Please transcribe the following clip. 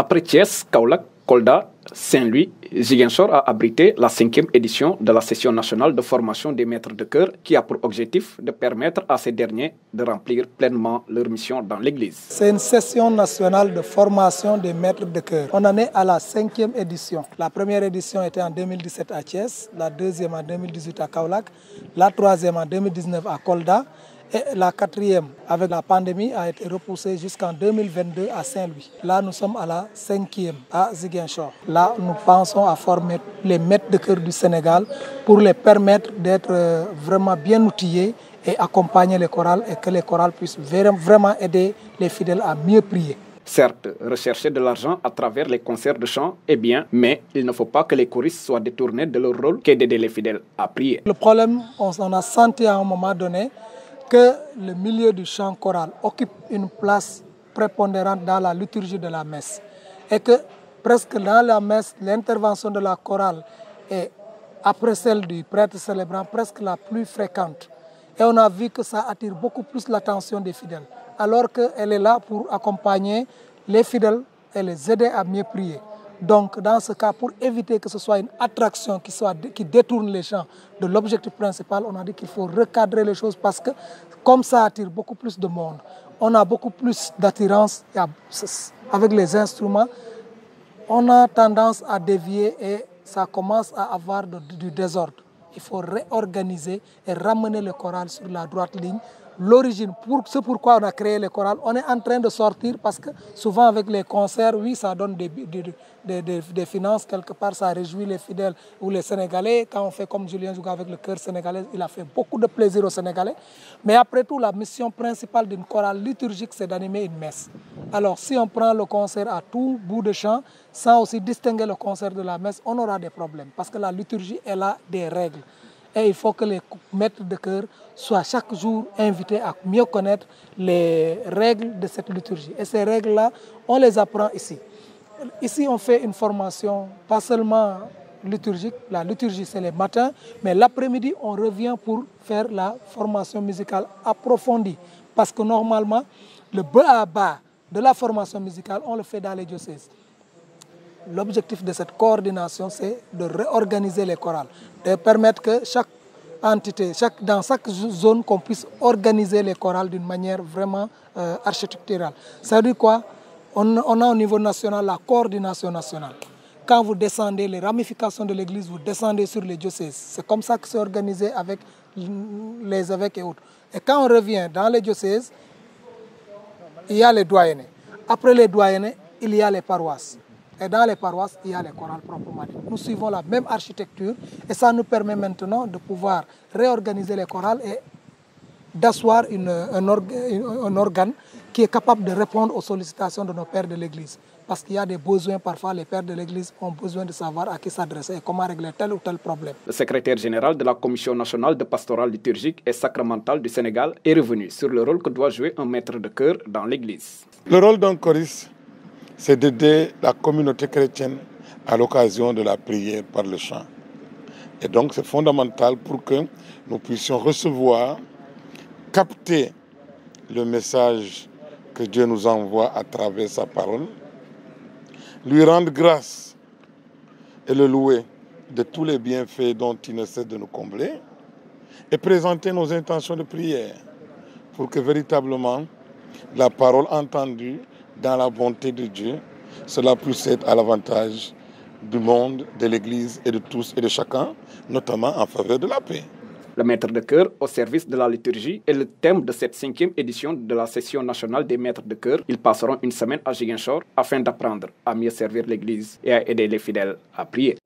Après Thiès, Kaolack, Kolda, Saint-Louis, Ziguinchor a abrité la 5e édition de la session nationale de formation des maîtres de chœur qui a pour objectif de permettre à ces derniers de remplir pleinement leur mission dans l'Église. C'est une session nationale de formation des maîtres de chœur. On en est à la 5e édition. La première édition était en 2017 à Thiès, la deuxième en 2018 à Kaolack, la troisième en 2019 à Kolda. Et la 4e, avec la pandémie, a été repoussée jusqu'en 2022 à Saint-Louis. Là, nous sommes à la 5e, à Ziguinchor. Là, nous pensons à former les maîtres de chœur du Sénégal pour les permettre d'être vraiment bien outillés et accompagner les chorales et que les chorales puissent vraiment aider les fidèles à mieux prier. Certes, rechercher de l'argent à travers les concerts de chant est bien, mais il ne faut pas que les choristes soient détournés de leur rôle qu'est d'aider les fidèles à prier. Le problème, on a senti à un moment donné, que le milieu du chant choral occupe une place prépondérante dans la liturgie de la messe et que presque dans la messe, l'intervention de la chorale est, après celle du prêtre célébrant, presque la plus fréquente. Et on a vu que ça attire beaucoup plus l'attention des fidèles, alors qu'elle est là pour accompagner les fidèles et les aider à mieux prier. Donc, dans ce cas, pour éviter que ce soit une attraction qui détourne les gens de l'objectif principal, on a dit qu'il faut recadrer les choses parce que, comme ça attire beaucoup plus de monde, on a beaucoup plus d'attirance avec les instruments, on a tendance à dévier et ça commence à avoir du désordre. Il faut réorganiser et ramener le choral sur la droite ligne. L'origine, c'est pourquoi on a créé les chorales. On est en train de sortir parce que souvent avec les concerts, oui, ça donne des finances quelque part, ça réjouit les fidèles ou les Sénégalais. Quand on fait comme Julien Jouga avec le chœur sénégalais, il a fait beaucoup de plaisir aux Sénégalais. Mais après tout, la mission principale d'une chorale liturgique, c'est d'animer une messe. Alors si on prend le concert à tout bout de champ, sans aussi distinguer le concert de la messe, on aura des problèmes parce que la liturgie, elle a des règles. Et il faut que les maîtres de chœur soient chaque jour invités à mieux connaître les règles de cette liturgie. Et ces règles-là, on les apprend ici. Ici, on fait une formation, pas seulement liturgique. La liturgie, c'est les matins, mais l'après-midi, on revient pour faire la formation musicale approfondie. Parce que normalement, le bas à bas de la formation musicale, on le fait dans les diocèses. L'objectif de cette coordination, c'est de réorganiser les chorales, de permettre que chaque entité, dans chaque zone, qu'on puisse organiser les chorales d'une manière vraiment architecturale. Ça veut dire quoi? On a au niveau national la coordination nationale. Quand vous descendez les ramifications de l'Église, vous descendez sur les diocèses. C'est comme ça que c'est organisé avec les évêques et autres. Et quand on revient dans les diocèses, il y a les doyennés. Après les doyennés, il y a les paroisses. Et dans les paroisses, il y a les chorales proprement dites. Nous suivons la même architecture et ça nous permet maintenant de pouvoir réorganiser les chorales et d'asseoir un organe qui est capable de répondre aux sollicitations de nos pères de l'Église. Parce qu'il y a des besoins, parfois les pères de l'Église ont besoin de savoir à qui s'adresser et comment régler tel ou tel problème. Le secrétaire général de la Commission nationale de pastoral liturgique et sacramental du Sénégal est revenu sur le rôle que doit jouer un maître de chœur dans l'Église. Le rôle d'un choriste, c'est d'aider la communauté chrétienne à l'occasion de la prière par le chant. Et donc c'est fondamental pour que nous puissions recevoir, capter le message que Dieu nous envoie à travers sa parole, lui rendre grâce et le louer de tous les bienfaits dont il ne cesse de nous combler et présenter nos intentions de prière pour que véritablement la parole entendue dans la bonté de Dieu, cela puisse être à l'avantage du monde, de l'Église et de tous et de chacun, notamment en faveur de la paix. Le maître de chœur au service de la liturgie est le thème de cette 5e édition de la session nationale des maîtres de chœur. Ils passeront une semaine à Ziguinchor afin d'apprendre à mieux servir l'Église et à aider les fidèles à prier.